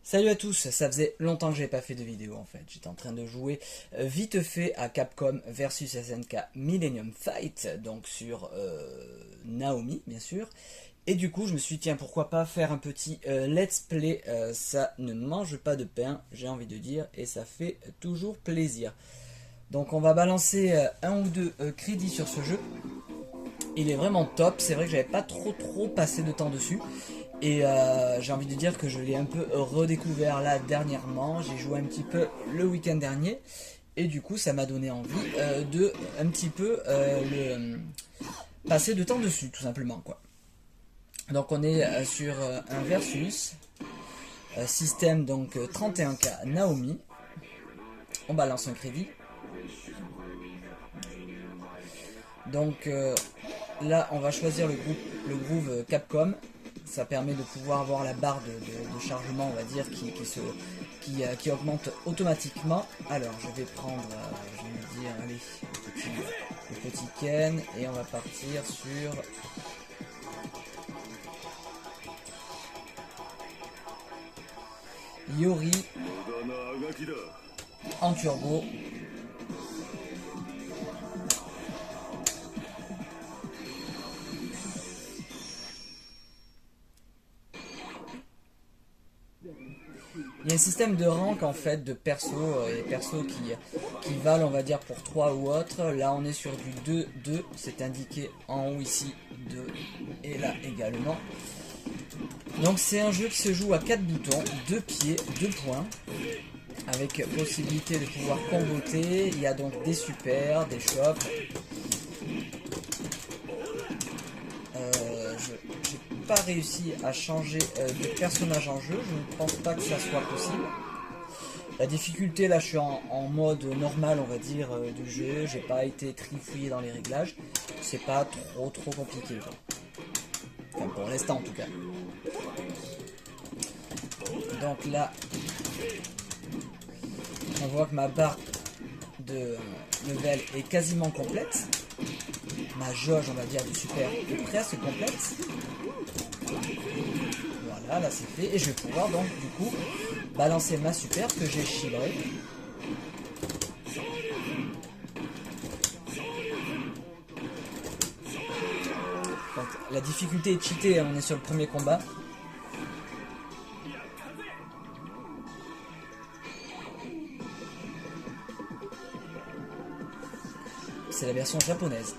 Salut à tous, ça faisait longtemps que j'avais pas fait de vidéo en fait. J'étais en train de jouer vite fait à Capcom versus SNK Millennium Fight, donc sur Naomi bien sûr. Et du coup je me suis dit tiens pourquoi pas faire un petit let's play, ça ne mange pas de pain j'ai envie de dire et ça fait toujours plaisir. Donc on va balancer un ou deux crédits sur ce jeu. Il est vraiment top, c'est vrai que j'avais pas trop passé de temps dessus. Et j'ai envie de dire que je l'ai un peu redécouvert là dernièrement. J'ai joué un petit peu le week-end dernier. Et du coup ça m'a donné envie de un petit peu passer de temps dessus tout simplement quoi. Donc on est sur un versus système donc 31K Naomi. On balance un crédit. Donc là on va choisir le groove Capcom. Ça permet de pouvoir avoir la barre de chargement, on va dire, qui augmente automatiquement. Alors, je vais prendre, je vais me dire, allez, le petit Ken, et on va partir sur Yori en turbo. Il y a un système de rank en fait de persos et persos qui valent on va dire pour 3 ou autre. Là on est sur du 2-2, c'est indiqué en haut ici 2 et là également. Donc c'est un jeu qui se joue à 4 boutons, 2 pieds, 2 points, avec possibilité de pouvoir comboter. Il y a donc des super, des chocs. Pas réussi à changer de personnage en jeu, je ne pense pas que ça soit possible. La difficulté là je suis en mode normal on va dire du jeu, j'ai pas été trifouillé dans les réglages, c'est pas trop compliqué quoi. Enfin pour l'instant en tout cas. Donc là on voit que ma barre de level est quasiment complète. Ma jauge on va dire du super est presque complète. Voilà, là c'est fait et je vais pouvoir donc du coup balancer ma super que j'ai chibré. Donc la difficulté est cheatée, on est sur le premier combat. C'est la version japonaise.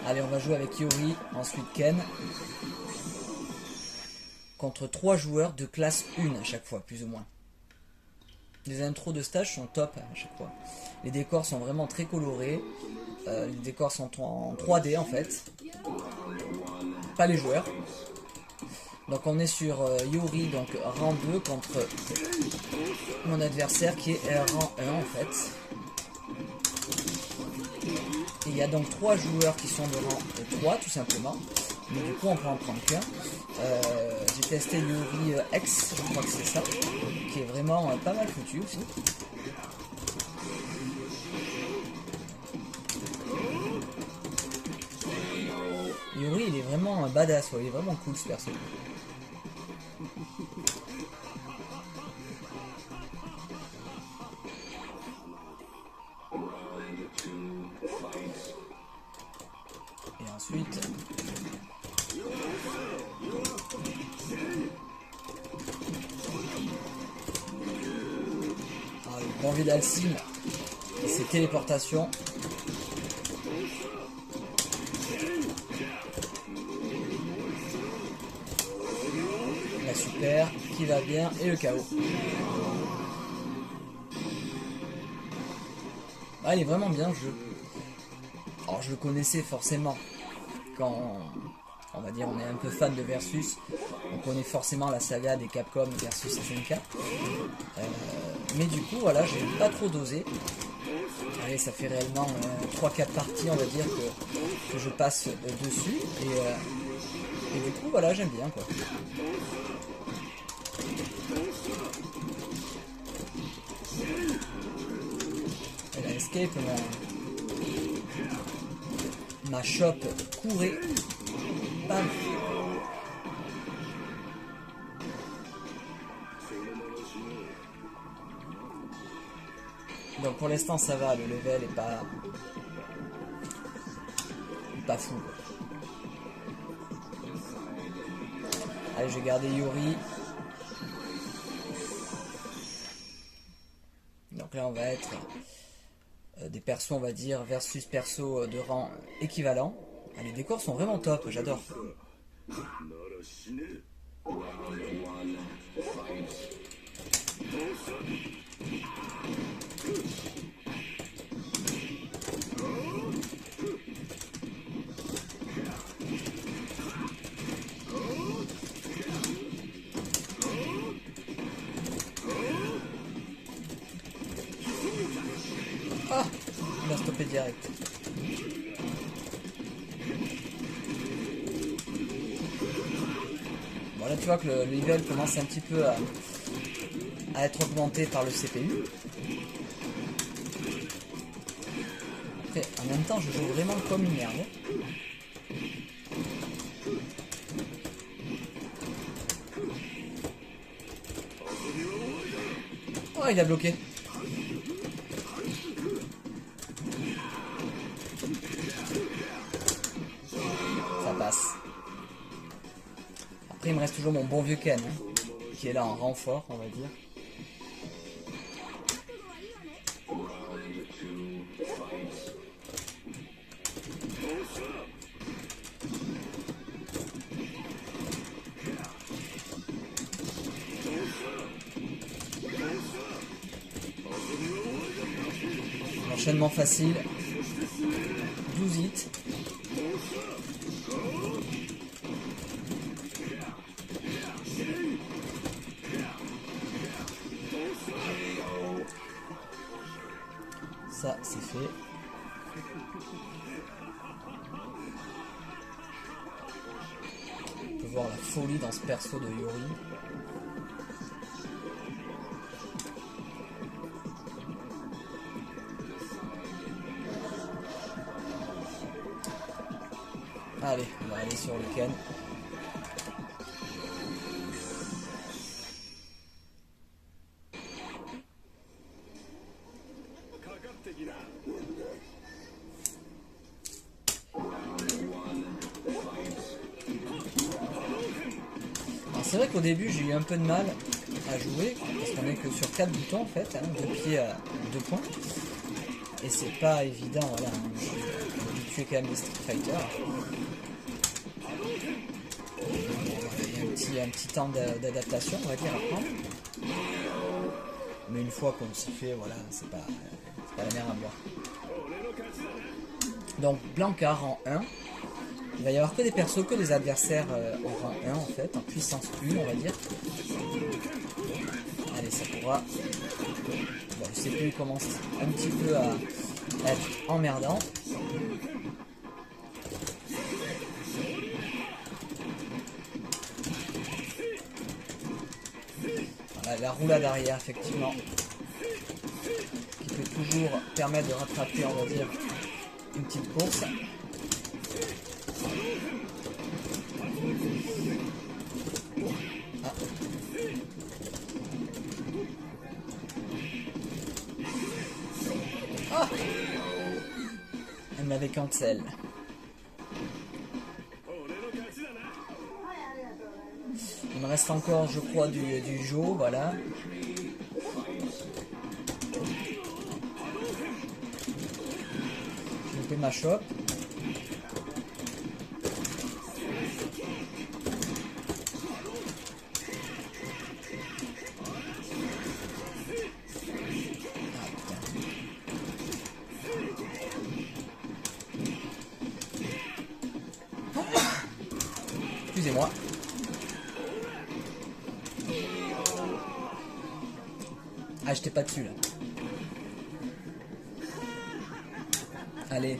Allez, on va jouer avec Yori, ensuite Ken. Contre 3 joueurs de classe 1 à chaque fois, plus ou moins. Les intros de stage sont top à chaque fois. Les décors sont vraiment très colorés. Les décors sont en 3D en fait. Pas les joueurs. Donc on est sur Yori, donc rang 2 contre mon adversaire qui est rang 1 en fait. Et il y a donc 3 joueurs qui sont de rang 3 tout simplement. Mais du coup on peut en prendre qu'un. J'ai testé Yori X, je crois que c'est ça. Qui est vraiment pas mal foutu aussi. Yori il est vraiment un badass, il est vraiment cool ce perso. Et ensuite le bon vieux d'Alcime et ses téléportations. La super qui va bien et le KO. Ah, il est vraiment bien le jeu. Alors je le connaissais forcément quand on va dire on est un peu fan de Versus, on connaît forcément la saga des Capcom versus SNK. Mais du coup voilà, j'ai pas trop dosé. Allez, ça fait réellement 3-4 parties on va dire que je passe dessus et du coup voilà, j'aime bien quoi. Et la escape ma shop courait. Bam. Donc pour l'instant ça va, le level est pas fou. Allez, je vais garder Yuri. Donc là on va être des persos, on va dire, versus persos de rang équivalent. Ah, les décors sont vraiment top, j'adore. Ah, il a stoppé direct. Bon là tu vois que le level commence un petit peu à être augmenté par le CPU. Après, en même temps je joue vraiment comme une merde. Oh, il a bloqué. Ça passe. Après, il me reste toujours mon bon vieux Ken, hein, qui est là en renfort, on va dire. Enchaînement facile. 12 hits. Ça, c'est fait. On peut voir la folie dans ce perso de Yuri. Allez, on va aller sur le Ken. C'est vrai qu'au début j'ai eu un peu de mal à jouer parce qu'on est que sur 4 boutons en fait, hein, 2 pieds à 2 points. Et c'est pas évident, voilà, je suis habitué quand même des Street Fighter. Il y a un petit temps d'adaptation, on va dire, à prendre. Mais une fois qu'on s'y fait, voilà, c'est pas la mer à boire. Donc Blanca rang 1. Il va y avoir que des persos, que des adversaires en rang 1 en fait, en puissance 1 on va dire. Allez, ça pourra. Bon, le CPU commence un petit peu à être emmerdant. Voilà, la roulade arrière effectivement, qui peut toujours permettre de rattraper, on va dire, une petite course. Ah. Ah, elle m'avait cancel. Il me reste encore, je crois, du Jo, voilà. Je fais ma shop. Excusez-moi. Ah, j'étais pas dessus là. Allez.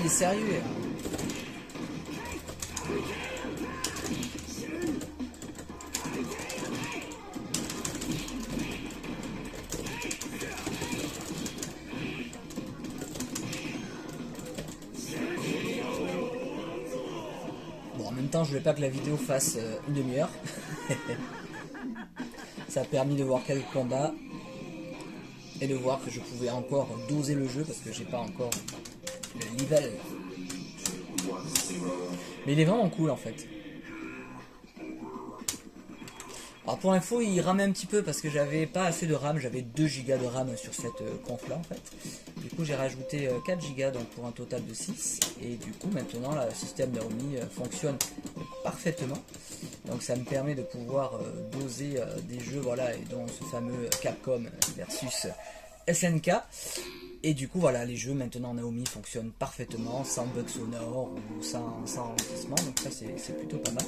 il est sérieux. Bon, en même temps, je voulais pas que la vidéo fasse une demi-heure. Ça a permis de voir quelques combats et de voir que je pouvais encore doser le jeu parce que j'ai pas encore le level. Mais il est vraiment cool en fait. Alors pour l'info, il ramait un petit peu parce que j'avais pas assez de RAM, j'avais 2 Go de RAM sur cette conf là en fait. Du coup j'ai rajouté 4 Go donc pour un total de 6. Et du coup maintenant le système Naomi fonctionne parfaitement. Donc ça me permet de pouvoir doser des jeux, voilà, et dont ce fameux Capcom versus SNK. Et du coup voilà, les jeux maintenant Naomi fonctionnent parfaitement, sans bug sonore ou sans ralentissement, donc ça c'est plutôt pas mal.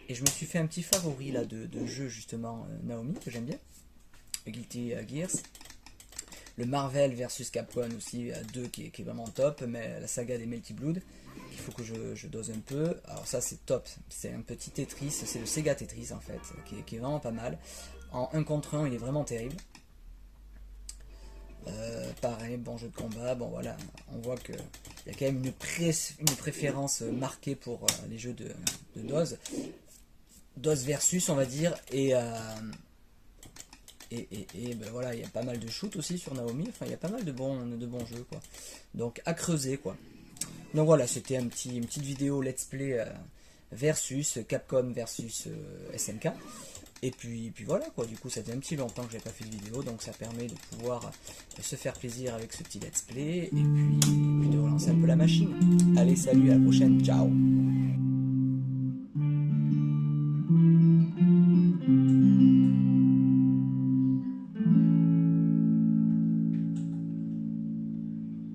Et je me suis fait un petit favori là de jeu justement Naomi que j'aime bien, Guilty Gears. Le Marvel versus Capcom aussi, 2 qui est vraiment top, mais la saga des Melty Blood, il faut que je dose un peu. Alors ça c'est top, c'est un petit Tetris, c'est le Sega Tetris en fait, qui est vraiment pas mal. En 1 contre 1 il est vraiment terrible. Pareil, bon jeu de combat, bon voilà, on voit qu'il y a quand même une préférence marquée pour les jeux de DOS. DOS versus on va dire, et ben voilà, il y a pas mal de shoot aussi sur Naomi, enfin il y a pas mal de bons jeux quoi. Donc à creuser quoi. Donc voilà, c'était une petite vidéo let's play versus Capcom versus SNK. Et puis voilà quoi, du coup ça fait un petit longtemps que j'ai pas fait de vidéo, donc ça permet de pouvoir se faire plaisir avec ce petit let's play, et puis de relancer un peu la machine. Allez, salut, à la prochaine, ciao.